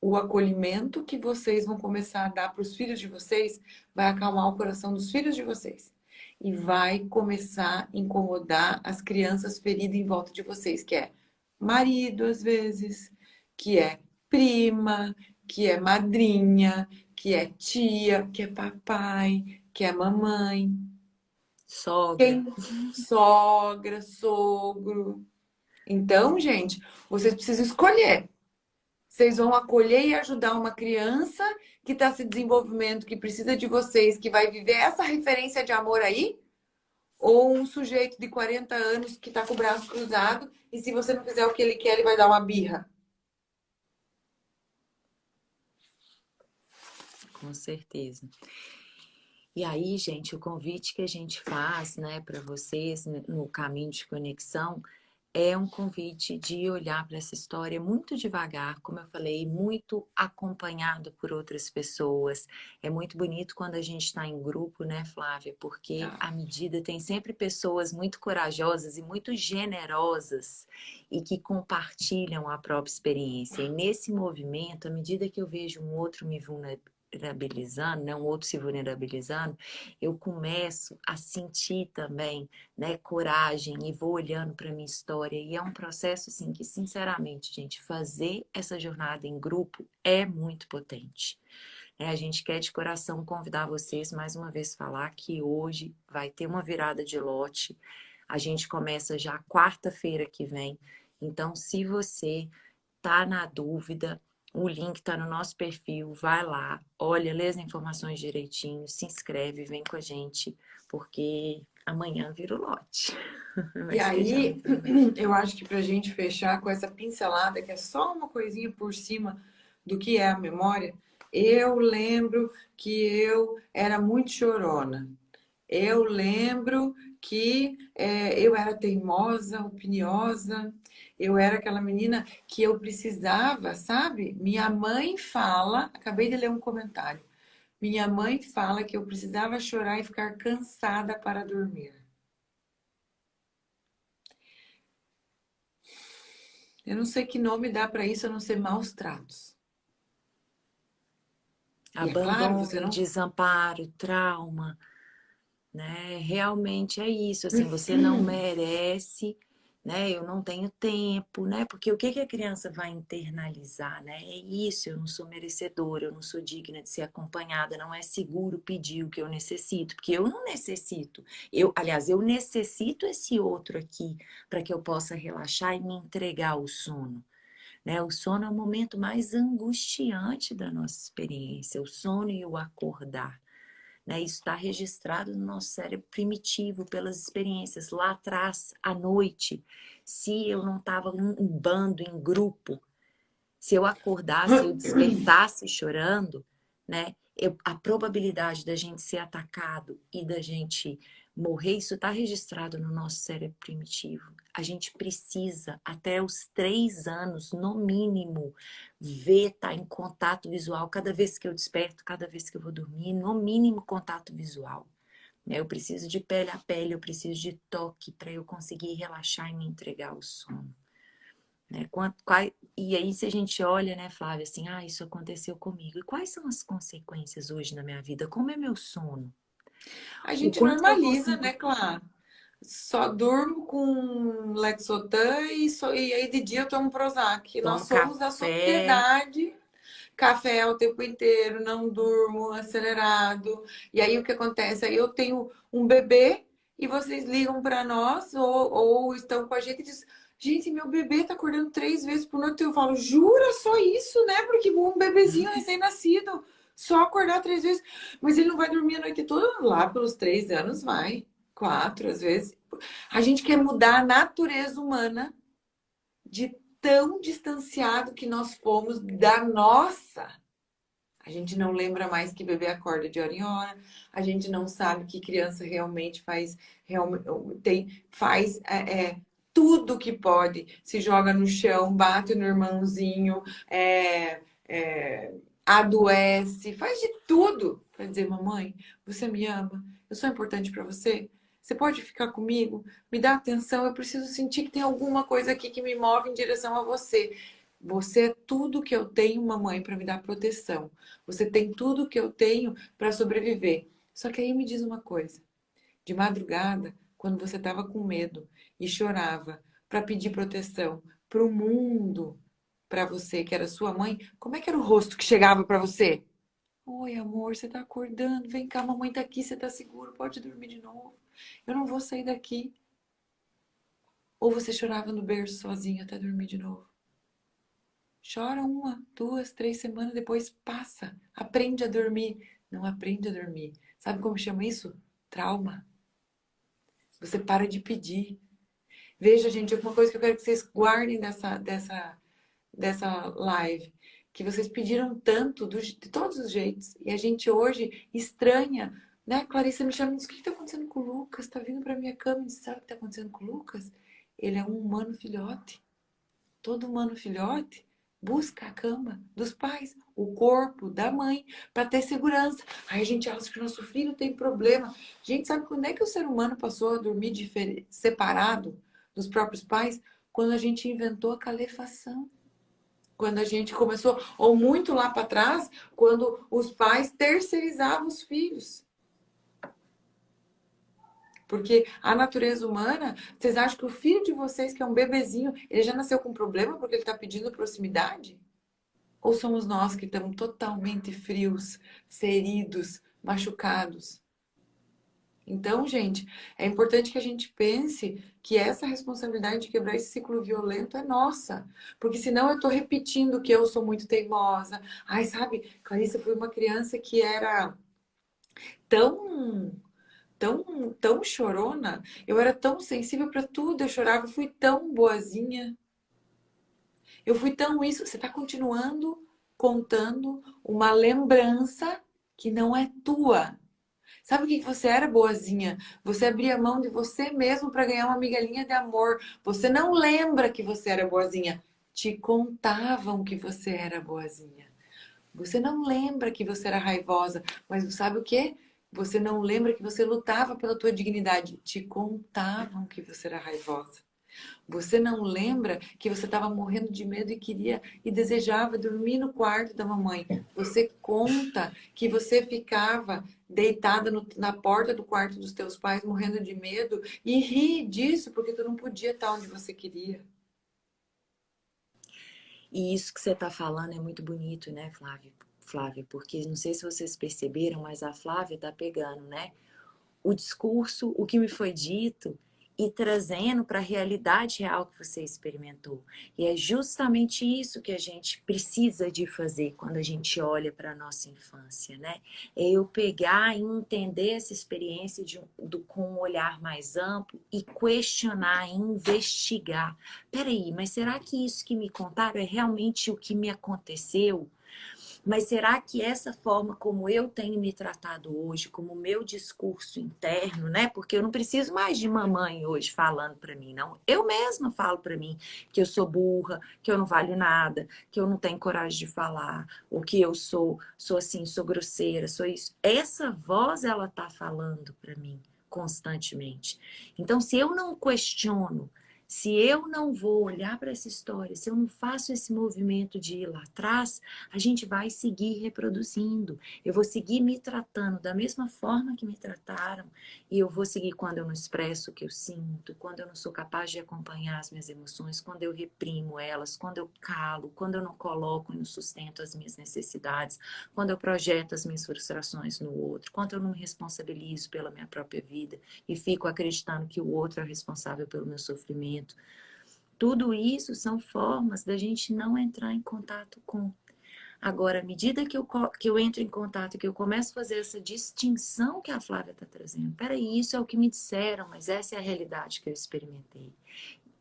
O acolhimento que vocês vão começar a dar para os filhos de vocês vai acalmar o coração dos filhos de vocês. E vai começar a incomodar as crianças feridas em volta de vocês, que é marido, às vezes, que é prima, que é madrinha, que é tia, que é papai, que é mamãe. Sogra. Quem? Sogra, sogro. Então, gente, vocês precisam escolher. Vocês vão acolher e ajudar uma criança que está se desenvolvendo, que precisa de vocês, que vai viver essa referência de amor aí? Ou um sujeito de 40 anos que está com o braço cruzado e se você não fizer o que ele quer, ele vai dar uma birra? Com certeza. E aí, gente, o convite que a gente faz, né, para vocês no caminho de conexão é um convite de olhar para essa história muito devagar, como eu falei, muito acompanhado por outras pessoas. É muito bonito quando a gente está em grupo, né, Flávia? Porque à medida tem sempre pessoas muito corajosas e muito generosas e que compartilham a própria experiência. E nesse movimento, à medida que eu vejo um outro me vulnerabilizando, né, um outro se vulnerabilizando, eu começo a sentir também, né, coragem e vou olhando para minha história e é um processo assim que, sinceramente, gente, fazer essa jornada em grupo é muito potente. A gente quer de coração convidar vocês mais uma vez falar que hoje vai ter uma virada de lote. A gente começa já quarta-feira que vem. Então, se você tá na dúvida, o link tá no nosso perfil, vai lá, olha, lê as informações direitinho, se inscreve, vem com a gente, porque amanhã vira o lote. E Mas que já... aí, eu acho que para a gente fechar com essa pincelada, que é só uma coisinha por cima do que é a memória, eu lembro que eu era muito chorona. Eu lembro que eu era teimosa, opiniosa, eu era aquela menina que eu precisava, sabe? Minha mãe fala, acabei de ler um comentário, minha mãe fala que eu precisava chorar e ficar cansada para dormir. Eu não sei que nome dá para isso, a não ser maus tratos. E é claro, você Abandono, não. desamparo, trauma, né? Realmente é isso, assim, você não merece, né? Eu não tenho tempo, né? Porque o que que a criança vai internalizar, né? É isso, eu não sou merecedora, eu não sou digna de ser acompanhada, não é seguro pedir o que eu necessito, porque eu não necessito. Aliás, eu necessito esse outro aqui para que eu possa relaxar e me entregar ao sono. Né? O sono é o momento mais angustiante da nossa experiência, o sono e o acordar. Né? Isso está registrado no nosso cérebro primitivo pelas experiências. Lá atrás, à noite, se eu não estava em bando, em grupo, se eu acordasse, eu despertasse chorando, né? A probabilidade da gente ser atacado e da gente morrer, isso está registrado no nosso cérebro primitivo. A gente precisa, até os 3 anos, no mínimo, ver, estar em contato visual cada vez que eu desperto, cada vez que eu vou dormir, no mínimo contato visual. Eu preciso de pele a pele, eu preciso de toque para eu conseguir relaxar e me entregar ao sono. Né? E aí, se a gente olha, né, Flávia, assim, isso aconteceu comigo. E quais são as consequências hoje na minha vida? Como é meu sono? A O gente quanto que eu normaliza, consigo... né, claro? Só durmo com Lexotan e aí de dia eu tomo Prozac. Nós Tomo somos a café, sociedade, café o tempo inteiro, não durmo, acelerado. E aí o que acontece? Aí eu tenho um bebê e vocês ligam para nós ou estão com a gente e dizem, gente, meu bebê tá acordando 3 vezes por noite. Eu falo, jura só isso, né? Porque um bebezinho recém-nascido, só acordar 3 vezes. Mas ele não vai dormir a noite toda lá pelos 3 anos, vai. 4 às vezes. A gente quer mudar a natureza humana de tão distanciado que nós fomos da nossa. A gente não lembra mais que bebê acorda de hora em hora, a gente não sabe que criança realmente faz tudo que pode, se joga no chão, bate no irmãozinho, é, é, adoece, faz de tudo para dizer, mamãe, você me ama, eu sou importante para você, você pode ficar comigo, me dá atenção, eu preciso sentir que tem alguma coisa aqui que me move em direção a você. Você é tudo que eu tenho, mamãe, para me dar proteção. Você tem tudo que eu tenho para sobreviver. Só que aí me diz uma coisa. De madrugada, quando você estava com medo e chorava para pedir proteção para o mundo, para você, que era sua mãe, como é que era o rosto que chegava para você? Oi, amor, você está acordando? Vem cá, mamãe está aqui, você está seguro, pode dormir de novo. Eu não vou sair daqui. Ou você chorava no berço sozinho até dormir de novo. Chora 1, 2, 3 semanas, depois passa. Aprende a dormir. Não aprende a dormir. Sabe como chama isso? Trauma. Você para de pedir. Veja, gente, uma coisa que eu quero que vocês guardem dessa live. Que vocês pediram tanto, de todos os jeitos. E a gente hoje estranha. Né? Clarissa me chama e diz, o que está acontecendo com o Lucas? Está vindo para minha cama e diz, sabe o que está acontecendo com o Lucas? Ele é um humano filhote. Todo humano filhote busca a cama dos pais, o corpo da mãe, para ter segurança. Aí a gente acha que o nosso filho tem problema. Gente, sabe quando é que o ser humano passou a dormir separado dos próprios pais? Quando a gente inventou a calefação. Quando a gente começou, ou muito lá para trás, quando os pais terceirizavam os filhos. Porque a natureza humana, vocês acham que o filho de vocês, que é um bebezinho, ele já nasceu com problema porque ele está pedindo proximidade? Ou somos nós que estamos totalmente frios, feridos, machucados? Então, gente, é importante que a gente pense que essa responsabilidade de quebrar esse ciclo violento é nossa. Porque senão eu estou repetindo que eu sou muito teimosa. Ai, sabe, Clarissa foi uma criança que era tão tão chorona, eu era tão sensível para tudo, eu chorava, eu fui tão boazinha, eu fui tão isso. Você está continuando contando uma lembrança que não é tua. Sabe o que você era, boazinha? Você abria mão de você mesmo para ganhar uma migalhinha de amor. Você não lembra que você era boazinha. Te contavam que você era boazinha. Você não lembra que você era raivosa, mas sabe o quê? Você não lembra que você lutava pela tua dignidade. Te contavam que você era raivosa. Você não lembra que você estava morrendo de medo e queria e desejava dormir no quarto da mamãe. Você conta que você ficava deitada na porta do quarto dos teus pais morrendo de medo e ri disso porque tu não podia estar onde você queria. E isso que você está falando é muito bonito, né, Flávia, porque não sei se vocês perceberam, mas a Flávia está pegando, né, o discurso, o que me foi dito e trazendo para a realidade real que você experimentou. E é justamente isso que a gente precisa de fazer quando a gente olha para a nossa infância, né? É eu pegar e entender essa experiência com um olhar mais amplo e questionar, investigar. Peraí, mas será que isso que me contaram é realmente o que me aconteceu? Mas será que essa forma como eu tenho me tratado hoje, como o meu discurso interno, né? Porque eu não preciso mais de mamãe hoje falando para mim, não. Eu mesma falo para mim que eu sou burra, que eu não valho nada, que eu não tenho coragem de falar, ou que eu sou assim, sou grosseira, sou isso. Essa voz ela tá falando para mim constantemente. Então, se eu não questiono, se eu não vou olhar para essa história, se eu não faço esse movimento de ir lá atrás, a gente vai seguir reproduzindo. Eu vou seguir me tratando da mesma forma que me trataram e eu vou seguir quando eu não expresso o que eu sinto, quando eu não sou capaz de acompanhar as minhas emoções, quando eu reprimo elas, quando eu calo, quando eu não coloco e não sustento as minhas necessidades, quando eu projeto as minhas frustrações no outro, quando eu não me responsabilizo pela minha própria vida e fico acreditando que o outro é responsável pelo meu sofrimento. Tudo isso são formas da gente não entrar em contato com. Agora, à medida que eu entro em contato, que eu começo a fazer essa distinção que a Flávia está trazendo, peraí, isso é o que me disseram, mas essa é a realidade que eu experimentei.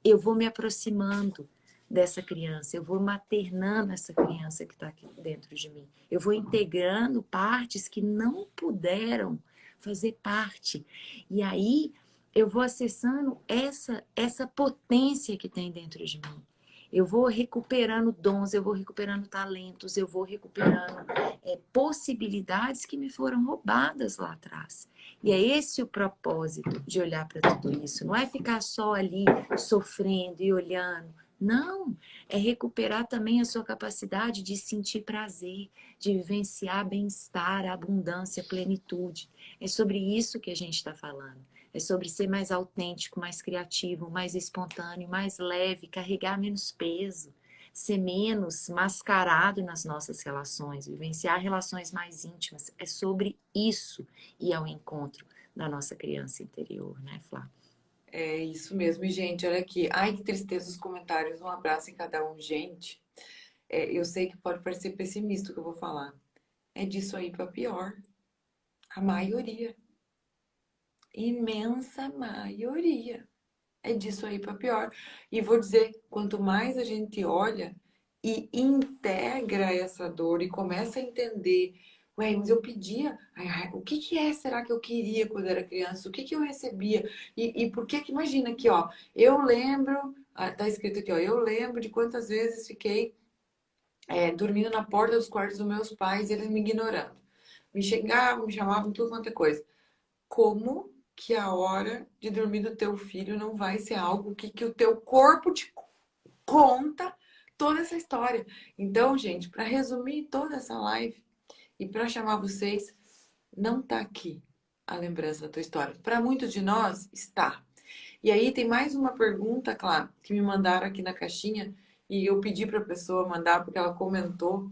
Eu vou me aproximando dessa criança, eu vou maternando essa criança que está aqui dentro de mim. Eu vou integrando partes que não puderam fazer parte. E aí eu vou acessando essa potência que tem dentro de mim. Eu vou recuperando dons, eu vou recuperando talentos, eu vou recuperando possibilidades que me foram roubadas lá atrás. E é esse o propósito de olhar para tudo isso. Não é ficar só ali sofrendo e olhando. Não, é recuperar também a sua capacidade de sentir prazer, de vivenciar bem-estar, abundância, plenitude. É sobre isso que a gente está falando. É sobre ser mais autêntico, mais criativo, mais espontâneo, mais leve, carregar menos peso, ser menos mascarado nas nossas relações, vivenciar relações mais íntimas. É sobre isso e ao encontro da nossa criança interior, né, Flá? É isso mesmo. E, gente, olha aqui. Ai, que tristeza os comentários. Um abraço em cada um. Gente, eu sei que pode parecer pessimista o que eu vou falar. É disso aí pra pior. A maioria. Imensa maioria. É disso aí pra pior. E vou dizer, quanto mais a gente olha e integra essa dor e começa a entender, ué, mas eu pedia, o que que será que eu queria quando era criança? O que que eu recebia? E por que que, imagina aqui, ó, eu lembro, tá escrito aqui, ó, eu lembro de quantas vezes fiquei dormindo na porta dos quartos dos meus pais e eles me ignorando. Me xingavam, me chamavam, tudo quanto é coisa. Como que a hora de dormir do teu filho não vai ser algo que o teu corpo te conta toda essa história? Então, gente, para resumir toda essa live e para chamar vocês, não tá aqui a lembrança da tua história. Para muitos de nós, está. E aí tem mais uma pergunta, claro, que me mandaram aqui na caixinha e eu pedi para a pessoa mandar porque ela comentou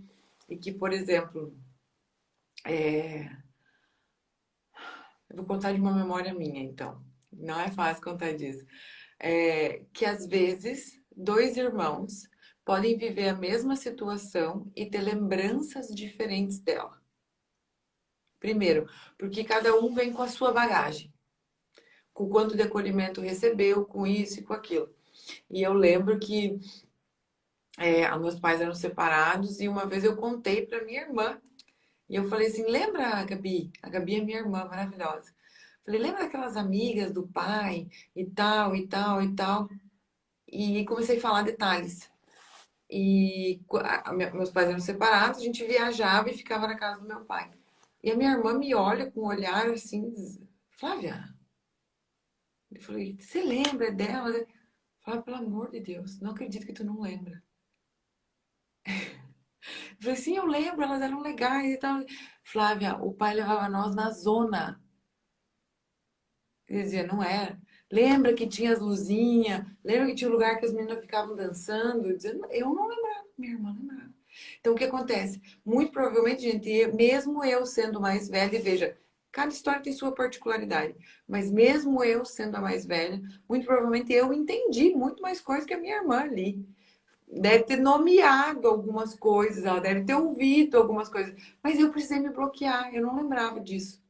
e que, por exemplo, eu vou contar de uma memória minha, então. Não é fácil contar disso. Que às vezes dois irmãos podem viver a mesma situação e ter lembranças diferentes dela. Primeiro, porque cada um vem com a sua bagagem, com quanto de acolhimento recebeu, com isso e com aquilo. E eu lembro que os meus pais eram separados e uma vez eu contei para minha irmã. E eu falei assim, lembra a Gabi? A Gabi é minha irmã maravilhosa. Falei, lembra daquelas amigas do pai e tal, e tal, e tal? E comecei a falar detalhes. E meus pais eram separados, a gente viajava e ficava na casa do meu pai. E a minha irmã me olha com um olhar assim, Flávia, eu falei, você lembra dela? Fala, pelo amor de Deus, não acredito que tu não lembra. Eu falei, sim, eu lembro, elas eram legais e tal. Flávia, o pai levava nós na zona. Ele dizia, não era. Lembra que tinha as luzinhas? Lembra que tinha um lugar que as meninas ficavam dançando? Dizendo, eu não lembrava, minha irmã lembrava. Então, o que acontece? Muito provavelmente, gente, mesmo eu sendo mais velha, e veja, cada história tem sua particularidade, mas mesmo eu sendo a mais velha, muito provavelmente eu entendi muito mais coisas que a minha irmã ali. Deve ter nomeado algumas coisas, ela deve ter ouvido algumas coisas, mas eu precisei me bloquear, eu não lembrava disso,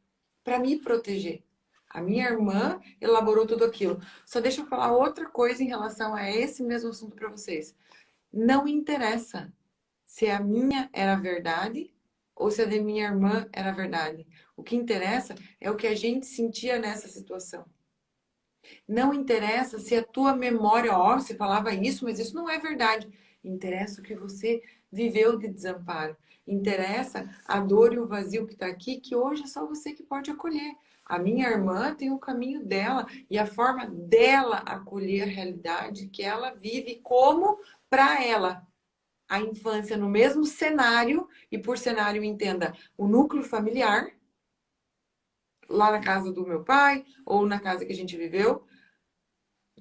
para me proteger. A minha irmã elaborou tudo aquilo. Só deixa eu falar outra coisa em relação a esse mesmo assunto para vocês. Não interessa se a minha era verdade ou se a da minha irmã era verdade. O que interessa é o que a gente sentia nessa situação. Não interessa se a tua memória, ó, você falava isso, mas isso não é verdade. Interessa o que você viveu de desamparo. Interessa a dor e o vazio que está aqui, que hoje é só você que pode acolher. A minha irmã tem o caminho dela e a forma dela acolher a realidade que ela vive como para ela. A infância no mesmo cenário, e por cenário entenda o núcleo familiar, lá na casa do meu pai ou na casa que a gente viveu,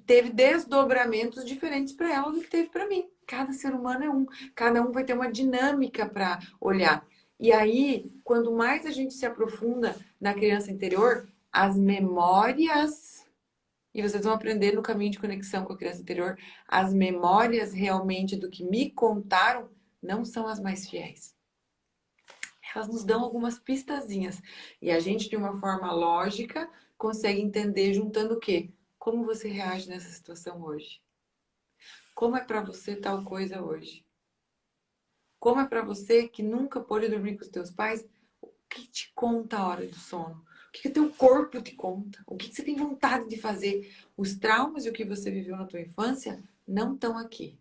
teve desdobramentos diferentes para ela do que teve para mim. Cada ser humano é um, cada um vai ter uma dinâmica para olhar. E aí, quando mais a gente se aprofunda na criança interior, as memórias, e vocês vão aprender no caminho de conexão com a criança interior, as memórias realmente do que me contaram não são as mais fiéis. Elas nos dão algumas pistazinhas. E a gente, de uma forma lógica, consegue entender juntando o quê? Como você reage nessa situação hoje? Como é para você tal coisa hoje? Como é para você que nunca pôde dormir com os teus pais? O que te conta a hora do sono? O que o teu corpo te conta? O que você tem vontade de fazer? Os traumas e o que você viveu na tua infância não estão aqui.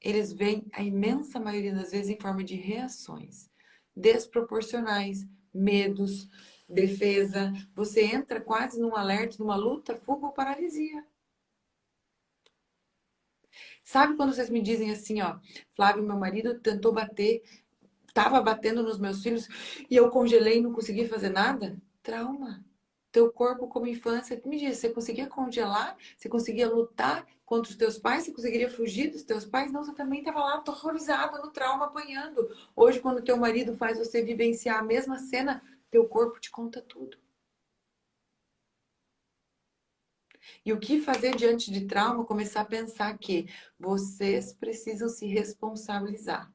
Eles vêm, a imensa maioria das vezes, em forma de reações desproporcionais, medos, defesa. Você entra quase num alerta, numa luta, fuga ou paralisia. Sabe quando vocês me dizem assim, ó, Flávio, meu marido tentou bater, tava batendo nos meus filhos e eu congelei e não consegui fazer nada? Trauma. Teu corpo como infância, me diz, você conseguia congelar? Você conseguia lutar contra os teus pais? Você conseguiria fugir dos teus pais? Não, você também estava lá horrorizada no trauma, apanhando. Hoje, quando teu marido faz você vivenciar a mesma cena, teu corpo te conta tudo. E o que fazer diante de trauma? Começar a pensar que vocês precisam se responsabilizar.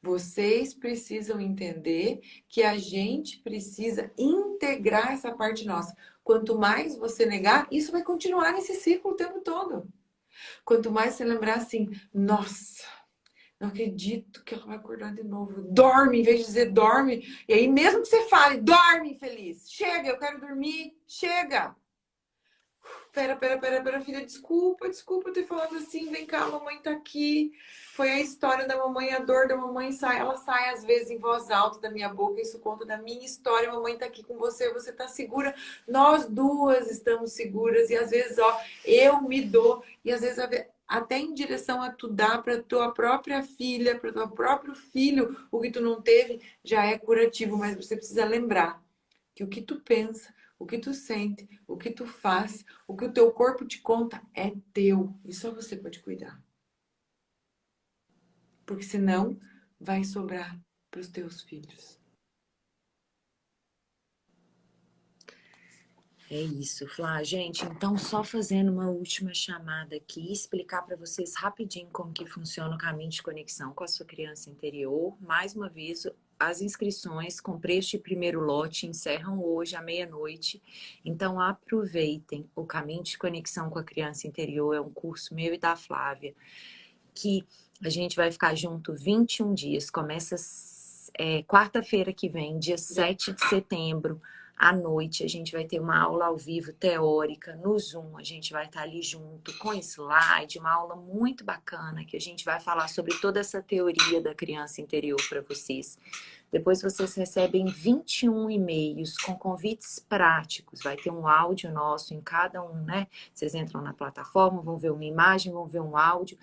Vocês precisam entender que a gente precisa integrar essa parte nossa. Quanto mais você negar, isso vai continuar nesse ciclo o tempo todo. Quanto mais você lembrar assim, nossa, não acredito que ela vai acordar de novo. Dorme, em vez de dizer dorme. E aí, mesmo que você fale, dorme, infeliz. Chega, eu quero dormir. Chega. Pera, filha, desculpa ter falado assim. Vem cá, a mamãe tá aqui. Foi a história da mamãe, a dor da mamãe sai. Ela sai às vezes em voz alta da minha boca. Isso conta da minha história. A mamãe tá aqui com você, você tá segura. Nós duas estamos seguras. E às vezes, ó, eu me dou. E às vezes, até em direção a tu dar para tua própria filha, para teu próprio filho, o que tu não teve, já é curativo. Mas você precisa lembrar que o que tu pensa, o que tu sente, o que tu faz, o que o teu corpo te conta é teu. E só você pode cuidar. Porque senão vai sobrar para os teus filhos. É isso, Flá. Gente, então só fazendo uma última chamada aqui, explicar para vocês rapidinho como que funciona o caminho de conexão com a sua criança interior. Mais uma vez, as inscrições com preço de primeiro lote encerram hoje à meia-noite. Então aproveitem. O caminho de conexão com a criança interior é um curso meu e da Flávia, que a gente vai ficar junto 21 dias. Começa quarta-feira que vem, dia 7 de setembro. À noite, a gente vai ter uma aula ao vivo teórica no Zoom. A gente vai estar ali junto com slide, uma aula muito bacana que a gente vai falar sobre toda essa teoria da criança interior para vocês. Depois vocês recebem 21 e-mails com convites práticos. Vai ter um áudio nosso em cada um, né? Vocês entram na plataforma, vão ver uma imagem, vão ver um áudio.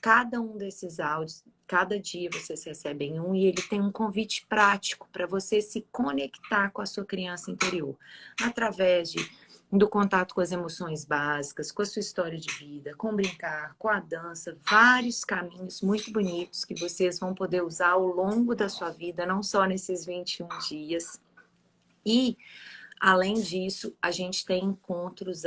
Cada um desses áudios, cada dia vocês recebem um e ele tem um convite prático para você se conectar com a sua criança interior, através do contato com as emoções básicas, com a sua história de vida, com brincar, com a dança, vários caminhos muito bonitos que vocês vão poder usar ao longo da sua vida, não só nesses 21 dias. E, além disso, a gente tem encontros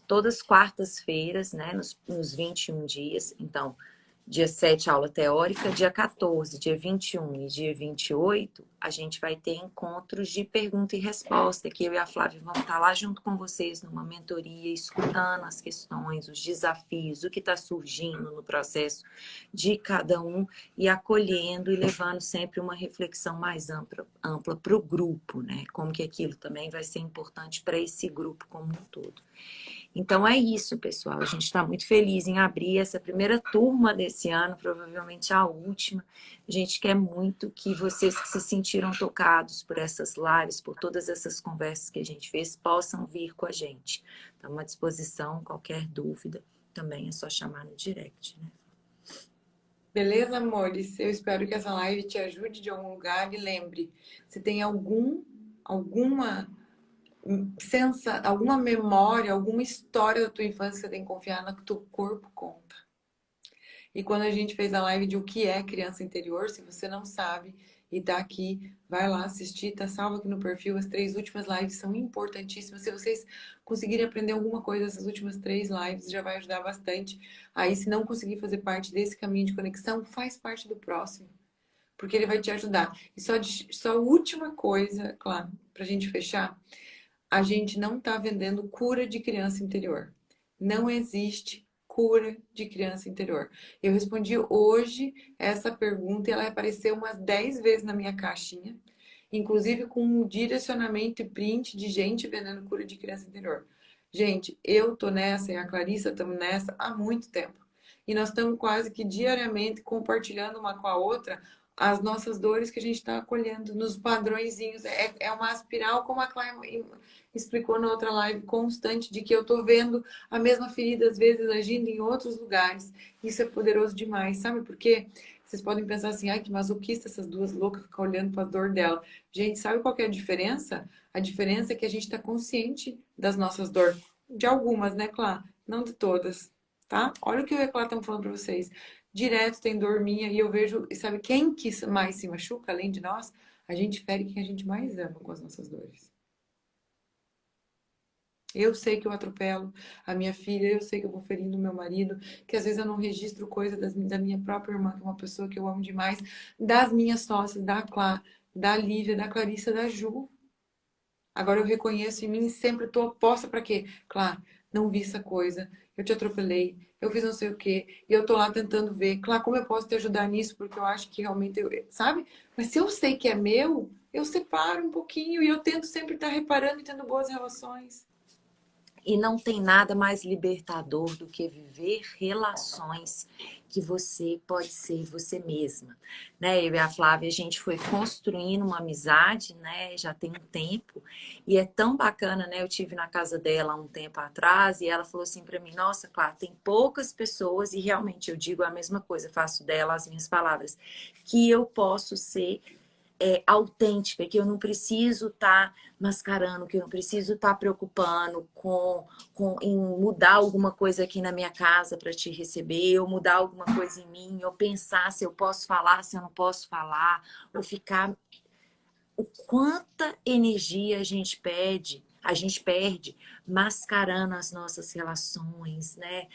todas quartas-feiras, né, nos 21 dias. Então, dia 7, aula teórica, dia 14, dia 21 e dia 28, a gente vai ter encontros de pergunta e resposta, que eu e a Flávia vamos estar lá junto com vocês numa mentoria, escutando as questões, os desafios, o que está surgindo no processo de cada um e acolhendo e levando sempre uma reflexão mais ampla para o grupo, né? Como que aquilo também vai ser importante para esse grupo como um todo. Então é isso, pessoal. A gente está muito feliz em abrir essa primeira turma desse ano, provavelmente a última. A gente quer muito que vocês que se sentiram tocados por essas lives, por todas essas conversas que a gente fez, possam vir com a gente. Estamos à disposição, qualquer dúvida, também é só chamar no direct, né? Beleza, amores? Eu espero que essa live te ajude de algum lugar. E lembre, se tem alguma alguma memória, alguma história da tua infância que você tem que confiar no que teu corpo conta. E quando a gente fez a live de o que é criança interior, se você não sabe e tá aqui, vai lá assistir, tá salvo aqui no perfil. As 3 últimas lives são importantíssimas. Se vocês conseguirem aprender alguma coisa dessas últimas 3 lives, já vai ajudar bastante. Aí, se não conseguir fazer parte desse caminho de conexão, faz parte do próximo, porque ele vai te ajudar. E só última coisa, claro, pra gente fechar, a gente não tá vendendo cura de criança interior. não existe cura de criança interior. Eu respondi hoje essa pergunta e ela apareceu umas 10 vezes na minha caixinha, inclusive com um direcionamento e print de gente vendendo cura de criança interior. Gente, eu tô nessa e a Clarissa estamos nessa há muito tempo. E nós estamos quase que diariamente compartilhando uma com a outra as nossas dores que a gente está acolhendo nos padrõezinhos. É uma espiral, como a Clara explicou na outra live, constante, de que eu tô vendo a mesma ferida, às vezes, agindo em outros lugares. Isso é poderoso demais, sabe por quê? Vocês podem pensar assim, ai, que masoquista essas duas loucas ficar olhando para a dor dela. Gente, sabe qual que é a diferença? A diferença é que a gente está consciente das nossas dores. De algumas, né, Clá? Não de todas, tá? Olha o que eu e a Clá estamos falando para vocês. Direto tem dor minha e eu vejo, e sabe quem que mais se machuca, além de nós? A gente fere quem a gente mais ama com as nossas dores. Eu sei que eu atropelo a minha filha, eu sei que eu vou ferindo o meu marido, que às vezes eu não registro coisa da minha própria irmã, que é uma pessoa que eu amo demais, das minhas sócias, da Clá, da Lívia, da Clarissa, da Ju. Agora eu reconheço em mim e sempre estou oposta para quê? Clá, não vi essa coisa, eu te atropelei, eu fiz não sei o quê, e eu tô lá tentando ver, Clá, como eu posso te ajudar nisso? Porque eu acho que realmente, sabe? Mas se eu sei que é meu, eu separo um pouquinho e eu tento sempre estar reparando e tendo boas relações. E não tem nada mais libertador do que viver relações que você pode ser você mesma, né? Eu e a Flávia, a gente foi construindo uma amizade, né? Já tem um tempo e é tão bacana, né? Eu tive na casa dela um tempo atrás e ela falou assim para mim: Nossa, claro, tem poucas pessoas e realmente eu digo a mesma coisa, faço dela as minhas palavras, que eu posso ser autêntica, que eu não preciso estar mascarando, que eu não preciso estar preocupando em mudar alguma coisa aqui na minha casa para te receber, ou mudar alguma coisa em mim, ou pensar se eu posso falar, se eu não posso falar, ou ficar. O quanta energia a gente perde mascarando as nossas relações, né?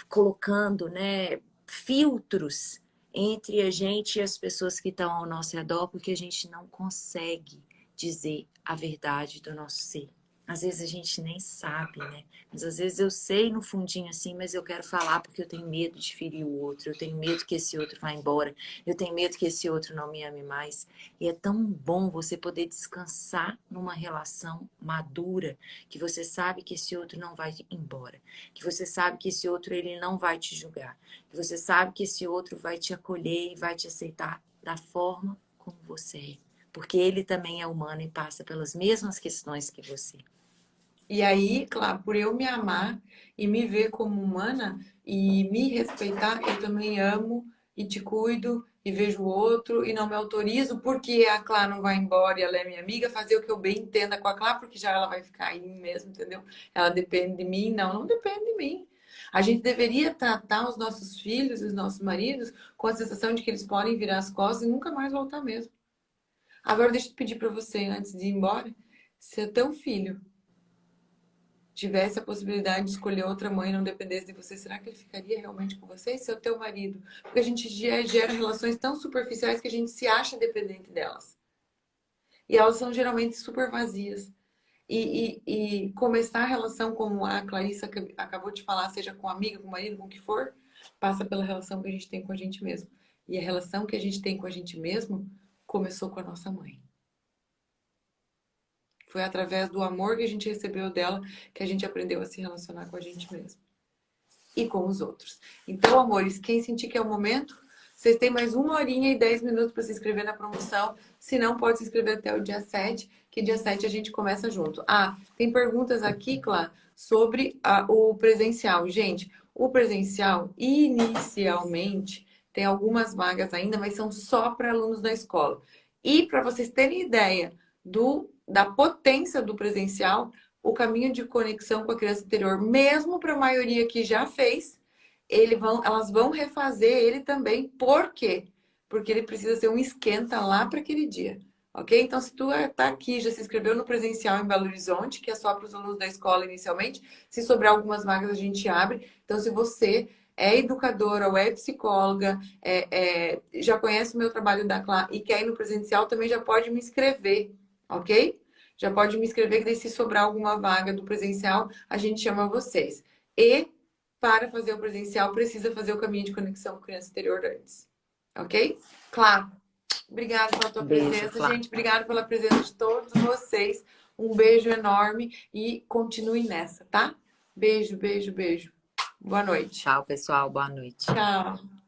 Colocando, né, filtros entre a gente e as pessoas que estão ao nosso redor, porque a gente não consegue dizer a verdade do nosso ser. Às vezes a gente nem sabe, né? Mas às vezes eu sei no fundinho assim, mas eu quero falar porque eu tenho medo de ferir o outro, eu tenho medo que esse outro vá embora, eu tenho medo que esse outro não me ame mais. E é tão bom você poder descansar numa relação madura, que você sabe que esse outro não vai embora, que você sabe que esse outro ele não vai te julgar, que você sabe que esse outro vai te acolher e vai te aceitar da forma como você é. Porque ele também é humano e passa pelas mesmas questões que você. E aí, claro, por eu me amar e me ver como humana e me respeitar, eu também amo e te cuido e vejo o outro e não me autorizo porque a Clá não vai embora e ela é minha amiga, fazer o que eu bem entenda com a Clá, porque já ela vai ficar aí mesmo, entendeu? Ela depende de mim. Não, não depende de mim. A gente deveria tratar os nossos filhos e os nossos maridos com a sensação de que eles podem virar as costas e nunca mais voltar mesmo. Agora deixa eu pedir para você, antes de ir embora, se é teu filho tivesse a possibilidade de escolher outra mãe e não dependesse de você, será que ele ficaria realmente com você? E se é o teu marido? Porque a gente gera relações tão superficiais que a gente se acha dependente delas. E elas são geralmente super vazias. E começar a relação, como a Clarissa acabou de falar, seja com amiga, com marido, com o que for, passa pela relação que a gente tem com a gente mesmo. E a relação que a gente tem com a gente mesmo começou com a nossa mãe. Foi através do amor que a gente recebeu dela que a gente aprendeu a se relacionar com a gente mesmo e com os outros. Então, amores, quem sentir que é o momento, vocês têm mais 1 horinha e 10 minutos para se inscrever na promoção. Se não, pode se inscrever até o dia 7, que dia 7 a gente começa junto. Ah, tem perguntas aqui, Clá, sobre o presencial. Gente, o presencial, inicialmente, tem algumas vagas ainda, mas são só para alunos da escola. E para vocês terem ideia da potência do presencial, o caminho de conexão com a criança interior, mesmo para a maioria que já fez, elas vão refazer ele também. Por quê? Porque ele precisa ser um esquenta lá para aquele dia. Ok? Então, se tu está aqui, já se inscreveu no presencial em Belo Horizonte, que é só para os alunos da escola inicialmente, se sobrar algumas vagas a gente abre. Então, se você é educadora ou é psicóloga, já conhece o meu trabalho da CLA e quer ir no presencial, também já pode me inscrever, ok? Já pode me inscrever, que daí se sobrar alguma vaga do presencial, a gente chama vocês. E para fazer o presencial, precisa fazer o caminho de conexão com criança interior antes. Ok? Claro. Obrigada pela tua Beijo, presença, Flá. gente. Obrigada pela presença de todos vocês. Um beijo enorme e continue nessa, tá? Beijo, beijo, beijo. Boa noite. Tchau, pessoal. Boa noite. Tchau.